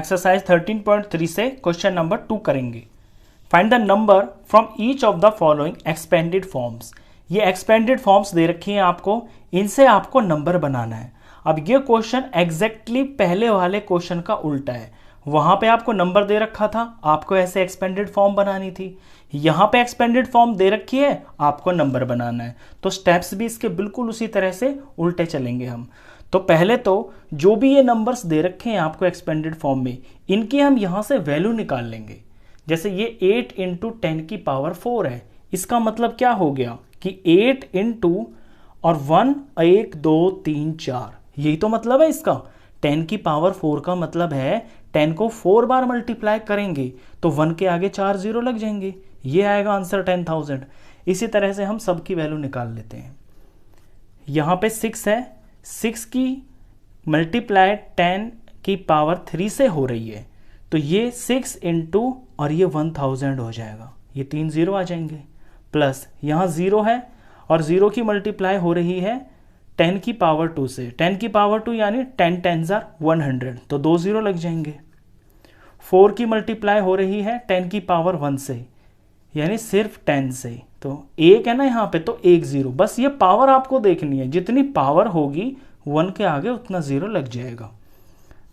Exercise 13.3 से question number 2 करेंगे। Find the number from each of the following expanded forms. ये expanded forms they रखी हैं आपको, इनसे आपको नंबर बनाना है। अब ये क्वेश्चन एग्जैक्टली पहले वाले क्वेश्चन का उल्टा है। वहां पे आपको नंबर दे रखा था, आपको ऐसे एक्सपेंडेड फॉर्म बनानी थी। यहाँ पे एक्सपेंडेड फॉर्म दे रखी है, आपको नंबर बनाना है। तो स्टेप्स भी इसके बिल्कुल उसी तरह से उल्टे चलेंगे हम। तो पहले तो जो भी ये नंबर्स दे रखे हैं आपको एक्सपेंडेड फॉर्म में, इनकी हम यहाँ से वैल्यू निकाल लेंगे। जैसे ये 8 इंटू 10 की पावर 4 है, इसका मतलब क्या हो गया कि 8 इंटू और 1 1 2 3 4, यही तो मतलब है इसका। 10 की पावर 4 का मतलब है 10 को 4 बार मल्टीप्लाई करेंगे तो 1 के आगे 4 जीरो लग जाएंगे, ये आएगा आंसर 10,000। इसी तरह से हम सबकी वैल्यू निकाल लेते हैं। यहाँ पे 6 है, 6 की मल्टीप्लाई 10 की पावर 3 से हो रही है, तो ये 6 इंटू और ये 1000 हो जाएगा, ये 3 जीरो आ जाएंगे। प्लस यहाँ 0 है और 0 की मल्टीप्लाई हो रही है 10 की पावर 2 से, 10 की पावर 2 यानी 10 10s are 100, तो 2 जीरो लग जाएंगे। 4 की मल्टीप्लाई हो रही है 10 की पावर 1 से, यानी सिर्फ 10 से, तो 1 है ना यहाँ पे, तो 1 जीरो। बस ये पावर आपको देखनी है, जितनी पावर होगी 1 के आगे उतना जीरो लग जाएगा।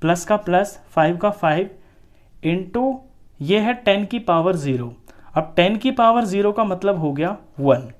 प्लस का प्लस, 5 का 5 इंटू ये है 10 की पावर 0। अब 10 की पावर 0 का मतलब हो गया 1।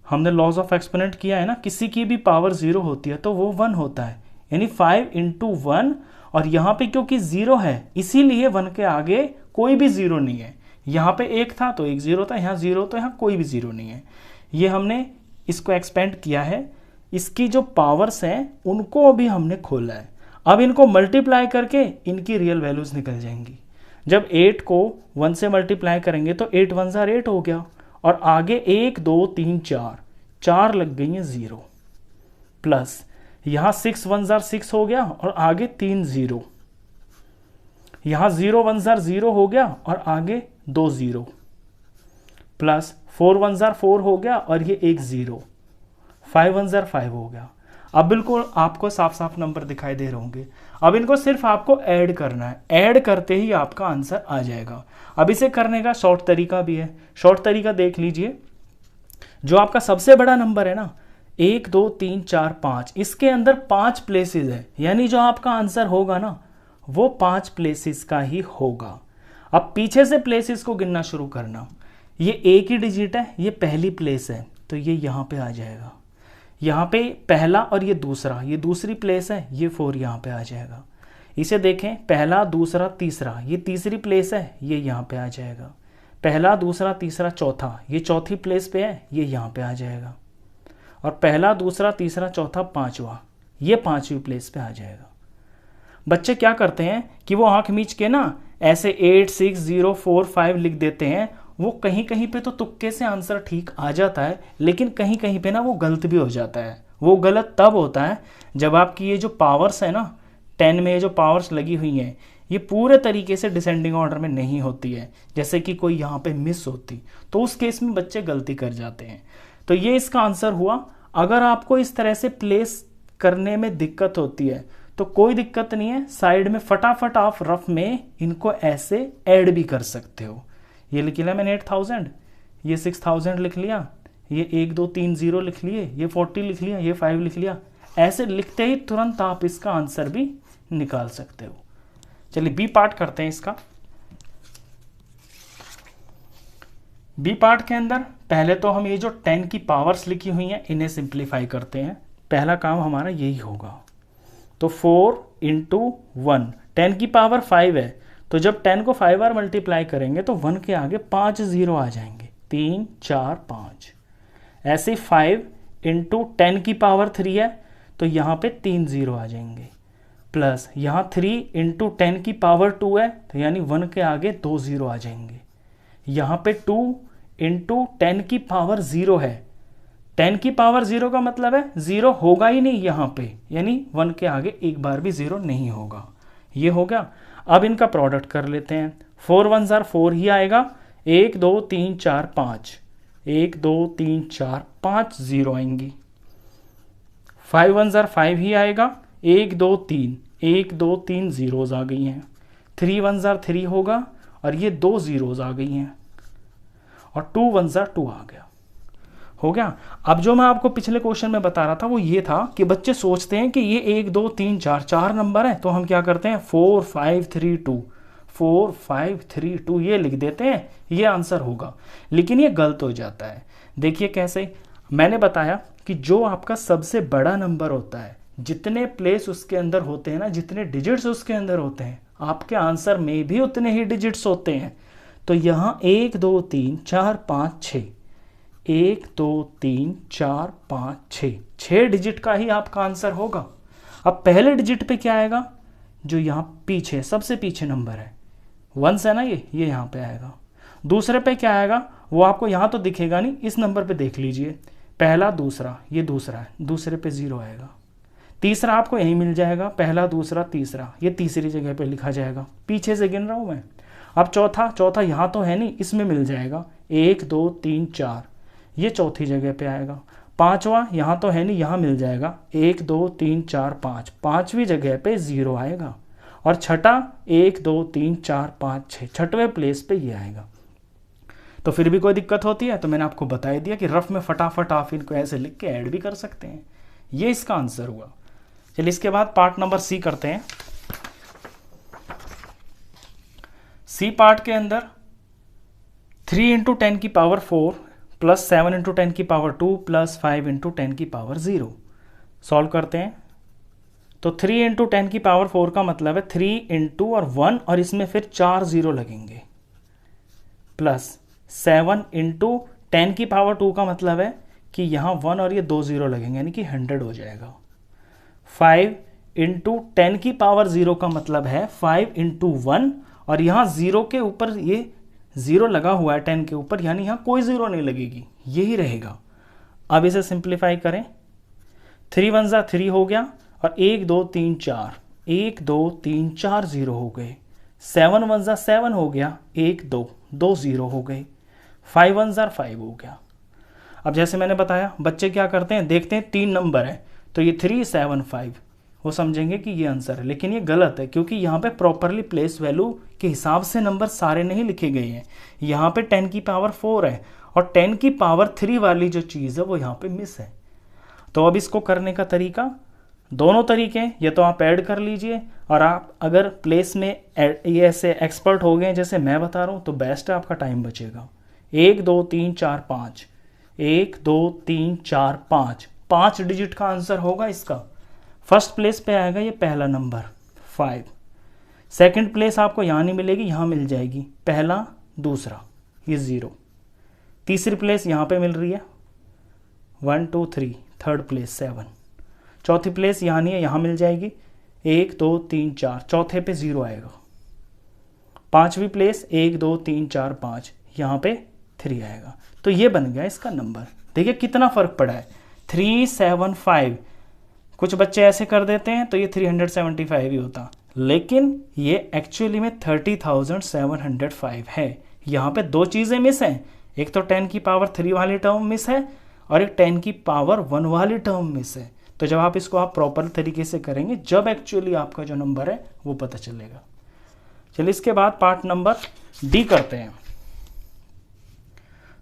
हमने लॉज ऑफ एक्सपोनेंट किया है ना, किसी की भी पावर 0 होती है तो वो 1 होता है, यानी 5 इंटू 1। और यहाँ पे क्योंकि 0 है इसीलिए 1 के आगे कोई भी 0 नहीं है। यहाँ पे 1 था तो 1 जीरो था, यहाँ 0 तो यहाँ कोई भी 0 नहीं है। ये हमने इसको एक्सपेंड किया है, इसकी जो पावर्स हैं उनको अभी हमने खोला है। अब इनको मल्टीप्लाई करके इनकी रियल वैल्यूज निकल जाएंगी। जब 8 को 1 से मल्टीप्लाई करेंगे तो 8 1 8 हो गया, और आगे 1 2 3 4 लग गई हैं 0। प्लस यहाँ 6 1 6 हो गया और आगे 3 जीरो, यहाँ 0 1 0 हो गया और आगे 2 जीरो। प्लस 4 1 4 हो गया और ये 1 जीरो, 5 1 5 हो गया। अब बिल्कुल आपको साफ साफ नंबर दिखाई दे रहे होंगे। अब इनको सिर्फ आपको ऐड करना है, ऐड करते ही आपका आंसर आ जाएगा। अब इसे करने का शॉर्ट तरीका भी है, शॉर्ट तरीका देख लीजिए। जो आपका सबसे बड़ा नंबर है ना 1 2 3 4 5, इसके अंदर 5 प्लेसेस है, यानी जो आपका आंसर होगा ना वो 5 प्लेसेस का ही होगा। अब पीछे से प्लेसेस को गिनना शुरू करना। ये एक ही डिजिट है, ये पहली प्लेस है तो ये यहाँ पे आ जाएगा। यहाँ पे पहला और ये दूसरा, ये दूसरी प्लेस है, ये 4 यहाँ पे आ जाएगा। इसे देखें, पहला दूसरा तीसरा, ये तीसरी प्लेस है, ये यहाँ पे आ जाएगा। पहला दूसरा तीसरा चौथा, ये चौथी प्लेस पे है, ये यहाँ पे आ जाएगा। और पहला दूसरा तीसरा चौथा पांचवा, ये 5वीं प्लेस पे आ जाएगा। बच्चे क्या करते हैं कि वो आंख मीच के ना ऐसे 8 6 0 4 5 लिख देते हैं। वो कहीं कहीं पे तो तुक्के से आंसर ठीक आ जाता है, लेकिन कहीं कहीं पे ना वो गलत भी हो जाता है। वो गलत तब होता है जब आपकी ये जो पावर्स है ना 10 में, ये जो पावर्स लगी हुई हैं ये पूरे तरीके से डिसेंडिंग ऑर्डर में नहीं होती है, जैसे कि कोई यहाँ पे मिस होती, तो उस केस में बच्चे गलती कर जाते हैं। तो ये इसका आंसर हुआ। अगर आपको इस तरह से प्लेस करने में दिक्कत होती है तो कोई दिक्कत नहीं है, साइड में फटाफट आप रफ में इनको ऐसे ऐड भी कर सकते हो। ये लिख लिया मैंने 8000, ये 6000 लिख लिया, ये 1 2 3 0 लिख लिए, ये 40 लिख लिया, ये 5 लिख लिया। ऐसे लिखते ही तुरंत आप इसका आंसर भी निकाल सकते हो। चलिए बी पार्ट करते हैं इसका। बी पार्ट के अंदर पहले तो हम ये जो 10 की पावर्स लिखी हुई हैं इन्हें सिंप्लीफाई करते हैं। पहला काम हमारा यही होगा। तो 4 इंटू 1, 10 की पावर 5 है, तो जब 10 को 5 बार मल्टीप्लाई करेंगे तो 1 के आगे 5 जीरो आ जाएंगे, 3 4 5। ऐसे 5 इंटू 10 की पावर 3 है तो यहाँ पे 3 जीरो आ जाएंगे। प्लस यहाँ 3 इंटू 10 की पावर 2 है तो यानी 1 के आगे 2 जीरो आ जाएंगे। यहाँ पे 2 इंटू 10 की पावर 0 है, 10 की पावर 0 का मतलब है 0 होगा ही नहीं यहाँ पे, यानी 1 के आगे एक बार भी 0 नहीं होगा। ये हो गया। अब इनका प्रोडक्ट कर लेते हैं। 4 1 4 ही आएगा, 1 2 3 4 5, 1 2 3 4 5 जीरो आएंगी। 5 1 5 ही आएगा, 1 2 3, 1 2 3 जीरोज आ गई हैं। 3 1 जार 3 होगा और ये 2 जीरोज आ गई हैं और 2 1 जार 2 आ गया, हो गया। अब जो मैं आपको पिछले क्वेश्चन में बता रहा था वो ये था कि बच्चे सोचते हैं कि ये 1 2 3 4 4 नंबर है, तो हम क्या करते हैं 4 5 3 2 4 5 3 2 ये लिख देते हैं, ये आंसर होगा। लेकिन ये गलत हो जाता है। देखिए कैसे, मैंने बताया कि जो आपका सबसे बड़ा नंबर होता है, जितने प्लेस उसके अंदर होते हैं ना, जितने डिजिट्स उसके अंदर होते हैं, आपके आंसर में भी उतने ही डिजिट्स होते हैं। तो यहाँ 1 2 3 4 5 6, 1 2 3 4 5 6, 6 डिजिट का ही आपका आंसर होगा। अब पहले डिजिट पे क्या आएगा, जो यहाँ पीछे सबसे पीछे नंबर है 1 है ना, ये यहाँ पे आएगा। दूसरे पे क्या आएगा वो आपको यहाँ तो दिखेगा नहीं, इस नंबर पे देख लीजिए, पहला दूसरा, ये दूसरा है, दूसरे पे 0 आएगा। तीसरा आपको यहीं मिल जाएगा, पहला दूसरा तीसरा, ये तीसरी जगह पे लिखा जाएगा, पीछे से गिन रहा हूँ मैं। अब चौथा यहाँ तो है नहीं, इसमें मिल जाएगा 1 2 3 4, ये चौथी जगह पे आएगा। पांचवा यहाँ तो है नहीं, यहाँ मिल जाएगा 1 2 3 4 5, पांचवी जगह पे 0 आएगा। और छठा 1 2 3 4 5 6, छठवें प्लेस पे ये आएगा। तो फिर भी कोई दिक्कत होती है तो मैंने आपको बता दिया कि रफ में फटाफट आप इनको ऐसे लिख के ऐड भी कर सकते हैं। ये इसका आंसर हुआ। चलिए इसके बाद पार्ट नंबर सी करते हैं। सी पार्ट के अंदर 3 × 10 की पावर 4 प्लस 7 × 10 की पावर 2 प्लस 5 × 10 की पावर 0 सॉल्व करते हैं। तो 3 × 10 की पावर 4 का मतलब है 3 × और 1 और इसमें फिर 4 0 लगेंगे, प्लस 7 × 10 की पावर 2 का मतलब है कि यहाँ 1 और ये 2 0 लगेंगे, यानी कि 100 हो जाएगा। 5 × 10 की पावर 0 का मतलब है 5 × 1 और यहाँ 0 के ऊपर ये 0 लगा हुआ है 10 के ऊपर, यानी यहाँ कोई 0 नहीं लगेगी, यही रहेगा। अब इसे सिंप्लीफाई करें, 3 1 ज़ा 3 हो गया और 1 2 3 4, 1 2 3 4 0 हो गए। 7 1 ज़ा 7 हो गया, 1 2 2 0 हो गए। 5 1 ज़ा 5 हो गया। अब जैसे मैंने बताया बच्चे क्या करते हैं, देखते हैं 3 नंबर है तो ये 3 7 5, वो समझेंगे कि ये आंसर है, लेकिन ये गलत है क्योंकि यहाँ पे प्रॉपरली प्लेस वैल्यू के हिसाब से नंबर सारे नहीं लिखे गए हैं। यहाँ पे 10 की पावर 4 है और 10 की पावर 3 वाली जो चीज़ है वो यहाँ पे मिस है। तो अब इसको करने का तरीका, दोनों तरीके, ये तो आप ऐड कर लीजिए और आप अगर प्लेस में ये ऐसे एक्सपर्ट हो गए जैसे मैं बता रहा हूँ तो बेस्ट है, आपका टाइम बचेगा। 1 2 3 4 5, 1 2 3 4 5, 5 डिजिट का आंसर होगा इसका। फर्स्ट प्लेस पे आएगा ये पहला नंबर 5, सेकंड प्लेस आपको यहाँ नहीं मिलेगी, यहाँ मिल जाएगी पहला दूसरा ये 0, तीसरी प्लेस यहाँ पे मिल रही है 1 2 3, थर्ड प्लेस 7, चौथी प्लेस यहाँ नहीं है, यहाँ मिल जाएगी 1 2 3 4, चौथे पे 0 आएगा। पांचवी प्लेस 1 2 3 4 5, यहाँ पे 3 आएगा। तो ये बन गया इसका नंबर। देखिए कितना फर्क पड़ा है, 3 7 5। कुछ बच्चे ऐसे कर देते हैं तो ये 375 ही होता, लेकिन ये एक्चुअली में 30,705 है। यहाँ पे 2 चीज़ें मिस हैं, एक तो 10 की पावर 3 वाली टर्म मिस है और एक 10 की पावर 1 वाली टर्म मिस है। तो जब आप इसको आप प्रॉपर तरीके से करेंगे जब एक्चुअली आपका जो नंबर है वो पता चलेगा। चलिए इसके बाद पार्ट नंबर डी करते हैं।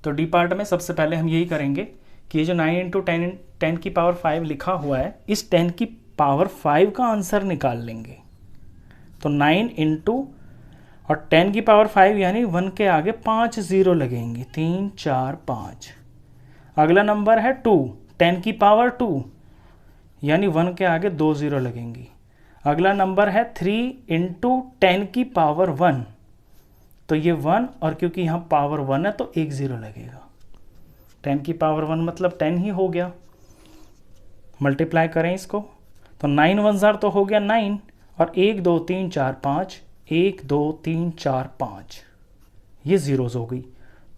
तो डी पार्ट में सबसे पहले हम यही करेंगे कि ये जो 9 × 10 की पावर 5 लिखा हुआ है, इस 10 की पावर 5 का आंसर निकाल लेंगे। तो 9 × और 10 की पावर 5 यानी 1 के आगे 5 0 लगेंगे, 3 4 5। अगला नंबर है 2, 10 की पावर 2 यानी 1 के आगे 2 0 लगेंगी। अगला नंबर है 3 × 10 की पावर 1, तो ये 1 और क्योंकि यहाँ पावर 1 है तो 1 0 लगेगा। 10 की पावर 1 मतलब 10 ही हो गया। मल्टीप्लाई करें इसको तो 9 1 ज़ार तो हो गया 9 और 1 2 3 4 5, 1 2 3 4 5, ये ज़ीरोज़ हो गई।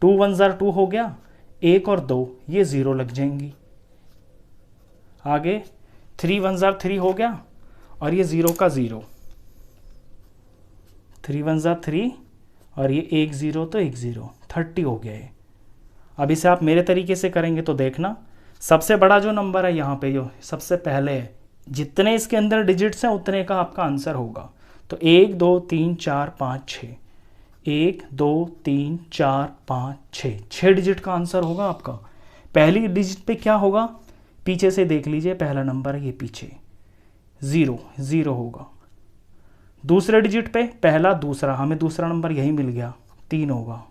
2 1 ज़ार 2 हो गया, 1 और 2 ये 0 लग जाएंगी। आगे 3 1 ज़ार 3 हो गया और ये 0 का 0, 3 1 ज़ार 3 और ये 1 0 तो 1 0, 30 हो गया है। अब इसे आप मेरे तरीके से करेंगे तो देखना, सबसे बड़ा जो नंबर है यहाँ पे जो सबसे पहले है, जितने इसके अंदर डिजिट्स हैं उतने का आपका आंसर होगा। तो 1 2 3 4 5 6, 1 2 3 4 5 6, 6 डिजिट का आंसर होगा आपका। पहली डिजिट पे क्या होगा, पीछे से देख लीजिए, पहला नंबर है ये पीछे, 0 0 होगा। दूसरे डिजिट पे पहला दूसरा, हमें दूसरा नंबर यही मिल गया, 3 होगा।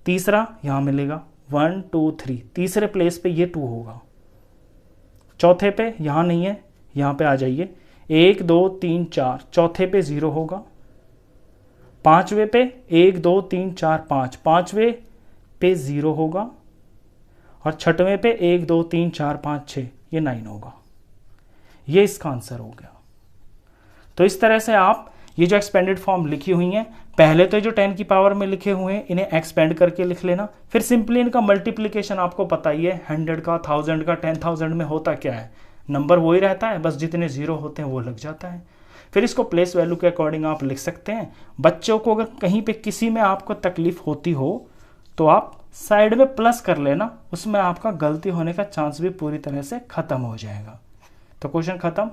तीसरा यहाँ मिलेगा 1 2 3, तीसरे प्लेस पे ये 2 होगा। चौथे पे यहाँ नहीं है, यहाँ पे आ जाइए, 1 2 3 4, चौथे पे 0 होगा। पांचवे पे 1 2 3 4 5, पांचवे पे 0 होगा। और छठवें पे 1 2 3 4 5 6, ये 9 होगा। ये इसका आंसर हो गया। तो इस तरह से आप ये जो एक्सपेंडेड फॉर्म लिखी हुई हैं, पहले तो जो 10 की पावर में लिखे हुए हैं इन्हें एक्सपेंड करके लिख लेना, फिर सिंपली इनका मल्टीप्लिकेशन आपको पता ही है, 100 का, 1000 का, 10,000 में होता क्या है, नंबर वही रहता है, बस जितने जीरो होते हैं वो लग जाता है। फिर इसको प्लेस वैल्यू के अकॉर्डिंग आप लिख सकते हैं। बच्चों को अगर कहीं पे किसी में आपको तकलीफ होती हो तो आप साइड में प्लस कर लेना, उसमें आपका गलती होने का चांस भी पूरी तरह से खत्म हो जाएगा। तो क्वेश्चन खत्म।